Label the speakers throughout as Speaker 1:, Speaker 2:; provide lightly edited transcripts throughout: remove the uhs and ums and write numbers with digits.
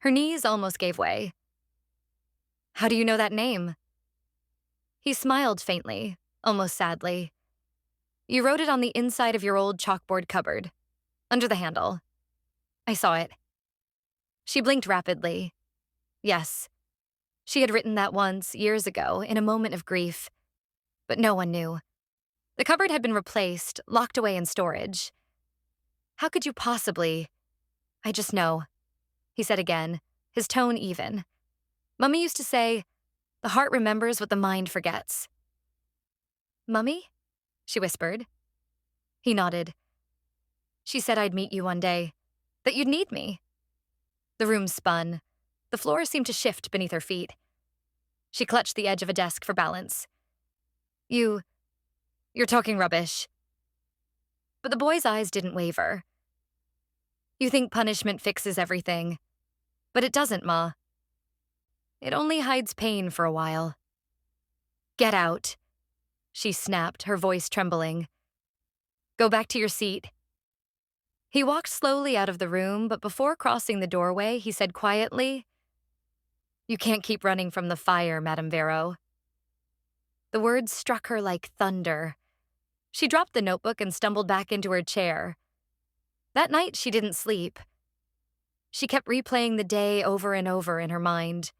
Speaker 1: Her knees almost gave way. "How do you know that name?" He smiled faintly, almost sadly. "You wrote it on the inside of your old chalkboard cupboard, under the handle. I saw it." She blinked rapidly. Yes, she had written that once, years ago, in a moment of grief. But no one knew. The cupboard had been replaced, locked away in storage. "How could you possibly—" "I just know," he said again, his tone even. "Mummy used to say, the heart remembers what the mind forgets." "Mummy?" she whispered. He nodded. "She said I'd meet you one day, that you'd need me." The room spun. The floor seemed to shift beneath her feet. She clutched the edge of a desk for balance. You're talking rubbish." But the boy's eyes didn't waver. "You think punishment fixes everything. But it doesn't, Ma. It only hides pain for a while." "Get out," she snapped, her voice trembling. "Go back to your seat." He walked slowly out of the room, but before crossing the doorway, he said quietly, "You can't keep running from the fire, Madame Vero." The words struck her like thunder. She dropped the notebook and stumbled back into her chair. That night, she didn't sleep. She kept replaying the day over and over in her mind.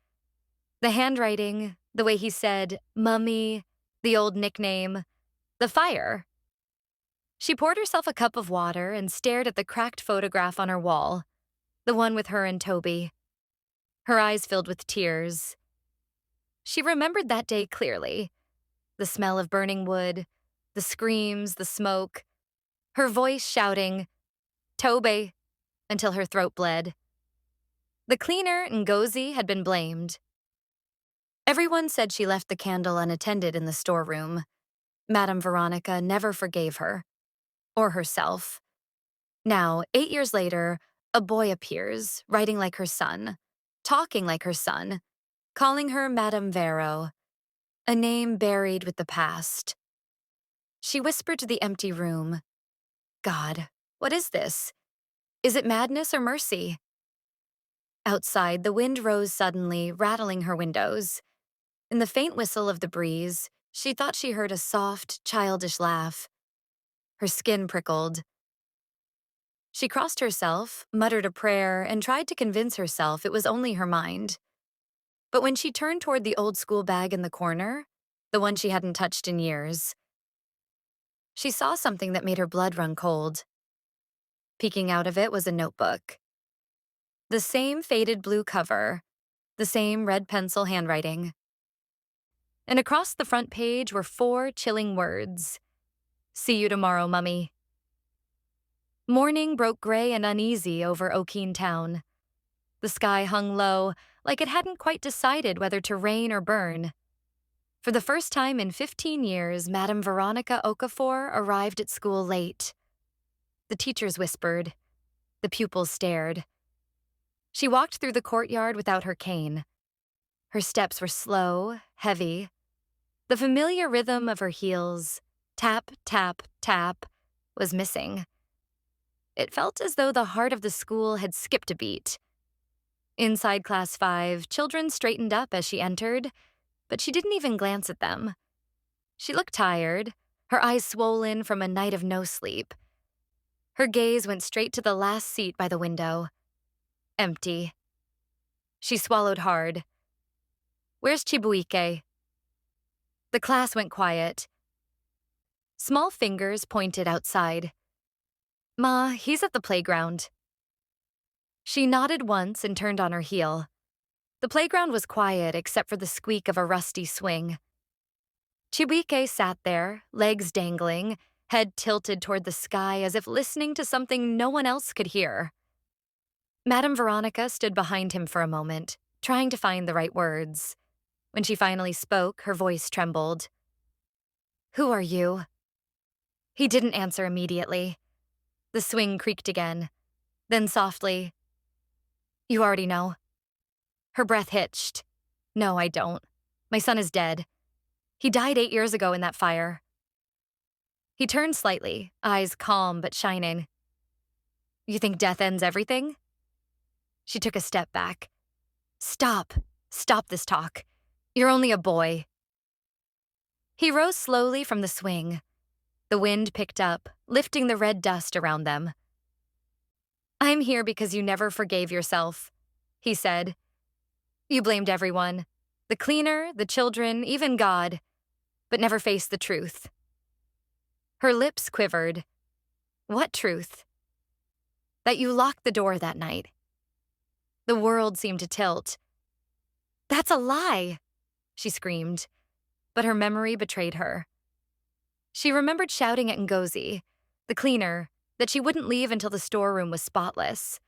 Speaker 1: The handwriting, the way he said, "Mummy," the old nickname, the fire. She poured herself a cup of water and stared at the cracked photograph on her wall, the one with her and Toby. Her eyes filled with tears. She remembered that day clearly. The smell of burning wood, the screams, the smoke, her voice shouting, "Toby," until her throat bled. The cleaner, Ngozi, had been blamed. Everyone said she left the candle unattended in the storeroom. Madame Veronica never forgave her. Or herself. Now, 8 years later, a boy appears, writing like her son, talking like her son, calling her Madame Vero, a name buried with the past. She whispered to the empty room, "God, what is this? Is it madness or mercy?" Outside, the wind rose suddenly, rattling her windows. In the faint whistle of the breeze, she thought she heard a soft, childish laugh. Her skin prickled. She crossed herself, muttered a prayer, and tried to convince herself it was only her mind. But when she turned toward the old school bag in the corner, the one she hadn't touched in years, she saw something that made her blood run cold. Peeking out of it was a notebook. The same faded blue cover, the same red pencil handwriting. And across the front page were 4 chilling words. "See you tomorrow, Mummy." Morning broke gray and uneasy over Okeen town. The sky hung low, like it hadn't quite decided whether to rain or burn. For the first time in 15 years, Madame Veronica Okafor arrived at school late. The teachers whispered. The pupils stared. She walked through the courtyard without her cane. Her steps were slow, heavy. The familiar rhythm of her heels, tap, tap, tap, was missing. It felt as though the heart of the school had skipped a beat. Inside Class 5, children straightened up as she entered, but she didn't even glance at them. She looked tired, her eyes swollen from a night of no sleep. Her gaze went straight to the last seat by the window. Empty. She swallowed hard. "Where's Chibuike?" The class went quiet. Small fingers pointed outside. "Ma, he's at the playground." She nodded once and turned on her heel. The playground was quiet except for the squeak of a rusty swing. Chibuike sat there, legs dangling, head tilted toward the sky as if listening to something no one else could hear. Madame Veronica stood behind him for a moment, trying to find the right words. When she finally spoke, her voice trembled. "Who are you?" He didn't answer immediately. The swing creaked again. Then softly, "You already know." Her breath hitched. "No, I don't. My son is dead. He died 8 years ago in that fire." He turned slightly, eyes calm but shining. "You think death ends everything?" She took a step back. Stop. Stop this talk. You're only a boy. He rose slowly from the swing. The wind picked up, lifting the red dust around them. I'm here because you never forgave yourself, he said. You blamed everyone. The cleaner, the children, even God, but never faced the truth. Her lips quivered. What truth? That you locked the door that night. The world seemed to tilt. That's a lie, she screamed, but her memory betrayed her. She remembered shouting at Ngozi, the cleaner, that she wouldn't leave until the storeroom was spotless.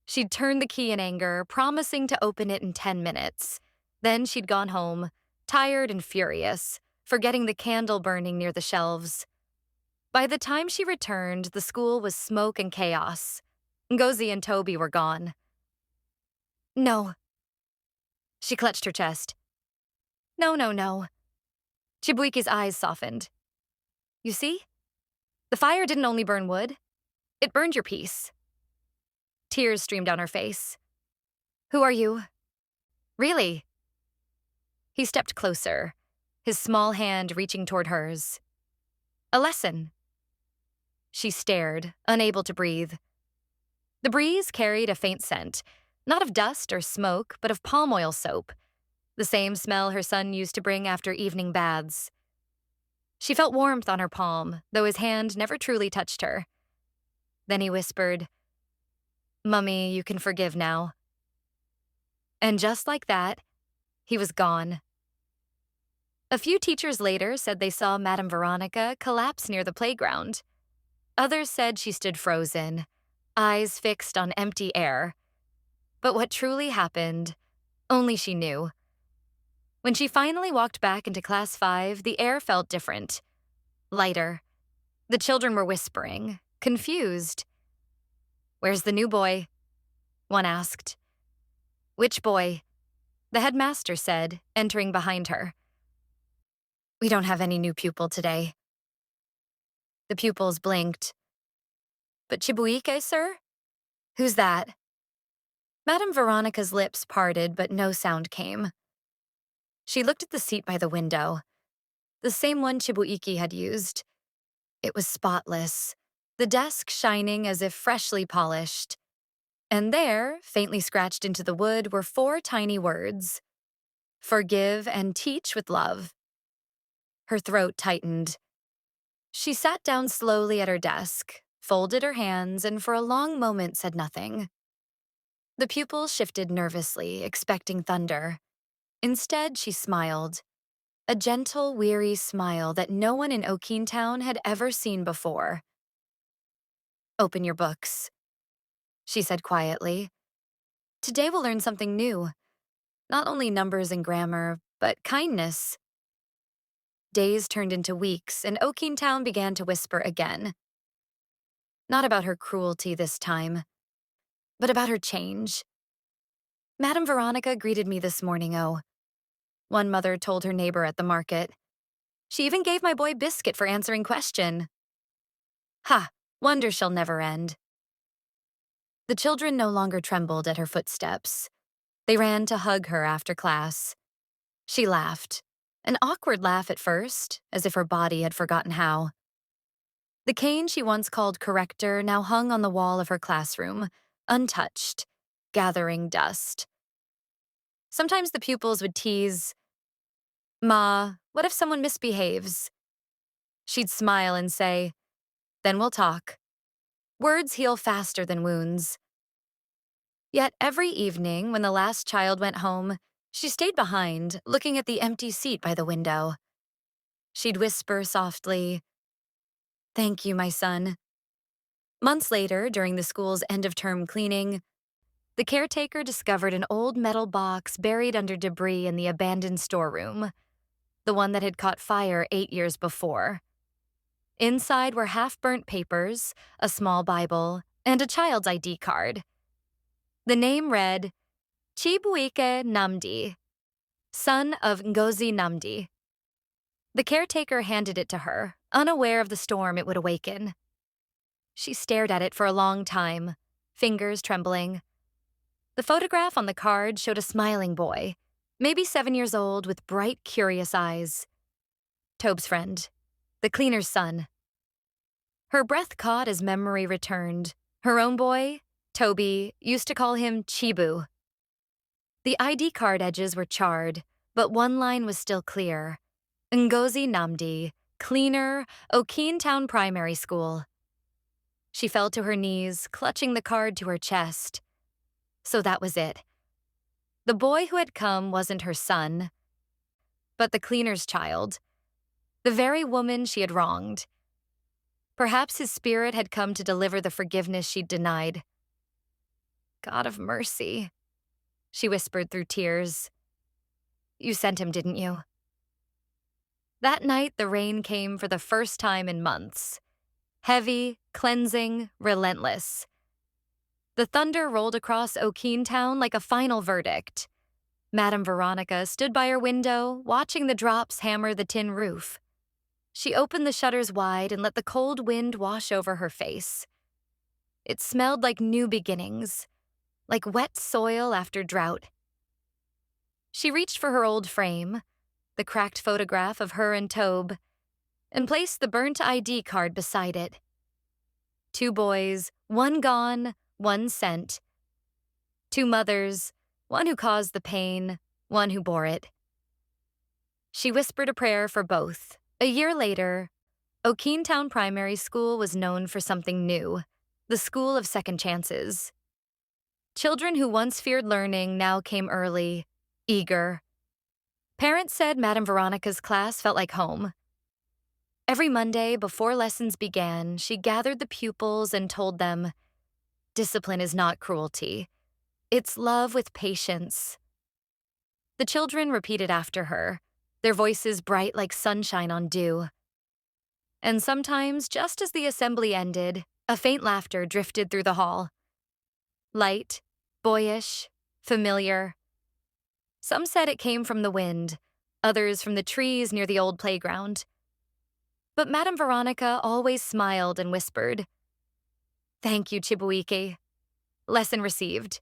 Speaker 1: She'd turned the key in anger, promising to open it in 10 minutes. Then she'd gone home, tired and furious, forgetting the candle burning near the shelves. By the time she returned, the school was smoke and chaos. Ngozi and Toby were gone. No. She clutched her chest. No, no, no. Chibuike's eyes softened. You see? The fire didn't only burn wood. It burned your peace. Tears streamed down her face. Who are you? Really? He stepped closer, his small hand reaching toward hers. A lesson. She stared, unable to breathe. The breeze carried a faint scent, not of dust or smoke, but of palm oil soap, the same smell her son used to bring after evening baths. She felt warmth on her palm, though his hand never truly touched her. Then he whispered, Mummy, you can forgive now. And just like that, he was gone. A few teachers later said they saw Madame Veronica collapse near the playground. Others said she stood frozen, eyes fixed on empty air. But what truly happened, only she knew. When she finally walked back into Class 5, the air felt different. Lighter. The children were whispering, confused. Where's the new boy? One asked. Which boy? The headmaster said, entering behind her. We don't have any new pupil today. The pupils blinked. But Chibuike, sir? Who's that? Madame Veronica's lips parted, but no sound came. She looked at the seat by the window, the same one Chibuike had used. It was spotless, the desk shining as if freshly polished. And there, faintly scratched into the wood, were 4 tiny words. Forgive and teach with love. Her throat tightened. She sat down slowly at her desk, folded her hands, and for a long moment said nothing. The pupils shifted nervously, expecting thunder. Instead, she smiled. A gentle, weary smile that no one in Okeentown had ever seen before. Open your books, she said quietly. Today we'll learn something new. Not only numbers and grammar, but kindness. Days turned into weeks, and Okeentown began to whisper again. Not about her cruelty this time, but about her change. Madame Veronica greeted me this morning, one mother told her neighbor at the market. She even gave my boy biscuit for answering question. Ha, wonder shall never end. The children no longer trembled at her footsteps. They ran to hug her after class. She laughed, an awkward laugh at first, as if her body had forgotten how. The cane she once called Corrector now hung on the wall of her classroom, untouched, gathering dust. Sometimes the pupils would tease, Ma, what if someone misbehaves? She'd smile and say, Then we'll talk. Words heal faster than wounds. Yet every evening, when the last child went home, she stayed behind, looking at the empty seat by the window. She'd whisper softly, Thank you, my son. Months later, during the school's end-of-term cleaning, the caretaker discovered an old metal box buried under debris in the abandoned storeroom, the one that had caught fire 8 years before. Inside were half-burnt papers, a small Bible, and a child's ID card. The name read, Chibuike Nnamdi, son of Ngozi Nnamdi. The caretaker handed it to her, unaware of the storm it would awaken. She stared at it for a long time, fingers trembling. The photograph on the card showed a smiling boy, maybe 7 years old with bright, curious eyes. Tobe's friend, the cleaner's son. Her breath caught as memory returned. Her own boy, Toby, used to call him Chibu. The ID card edges were charred, but one line was still clear. Ngozi Nnamdi, cleaner, Okeentown Primary School. She fell to her knees, clutching the card to her chest. So that was it. The boy who had come wasn't her son, but the cleaner's child, the very woman she had wronged. Perhaps his spirit had come to deliver the forgiveness she'd denied. God of mercy, she whispered through tears. You sent him, didn't you? That night, the rain came for the first time in months. Heavy, cleansing, relentless. The thunder rolled across Okeentown like a final verdict. Madame Veronica stood by her window, watching the drops hammer the tin roof. She opened the shutters wide and let the cold wind wash over her face. It smelled like new beginnings, like wet soil after drought. She reached for her old frame, the cracked photograph of her and Tobe, and placed the burnt ID card beside it. 2 boys, one gone, one sent. 2 mothers, one who caused the pain, one who bore it. She whispered a prayer for both. A year later, Okeentown Primary School was known for something new, the school of second chances. Children who once feared learning now came early, eager. Parents said Madame Veronica's class felt like home. Every Monday, before lessons began, she gathered the pupils and told them, discipline is not cruelty. It's love with patience. The children repeated after her, their voices bright like sunshine on dew. And sometimes, just as the assembly ended, a faint laughter drifted through the hall. Light, boyish, familiar. Some said it came from the wind, others from the trees near the old playground. But Madame Veronica always smiled and whispered, "Thank you, Chibuike. Lesson received."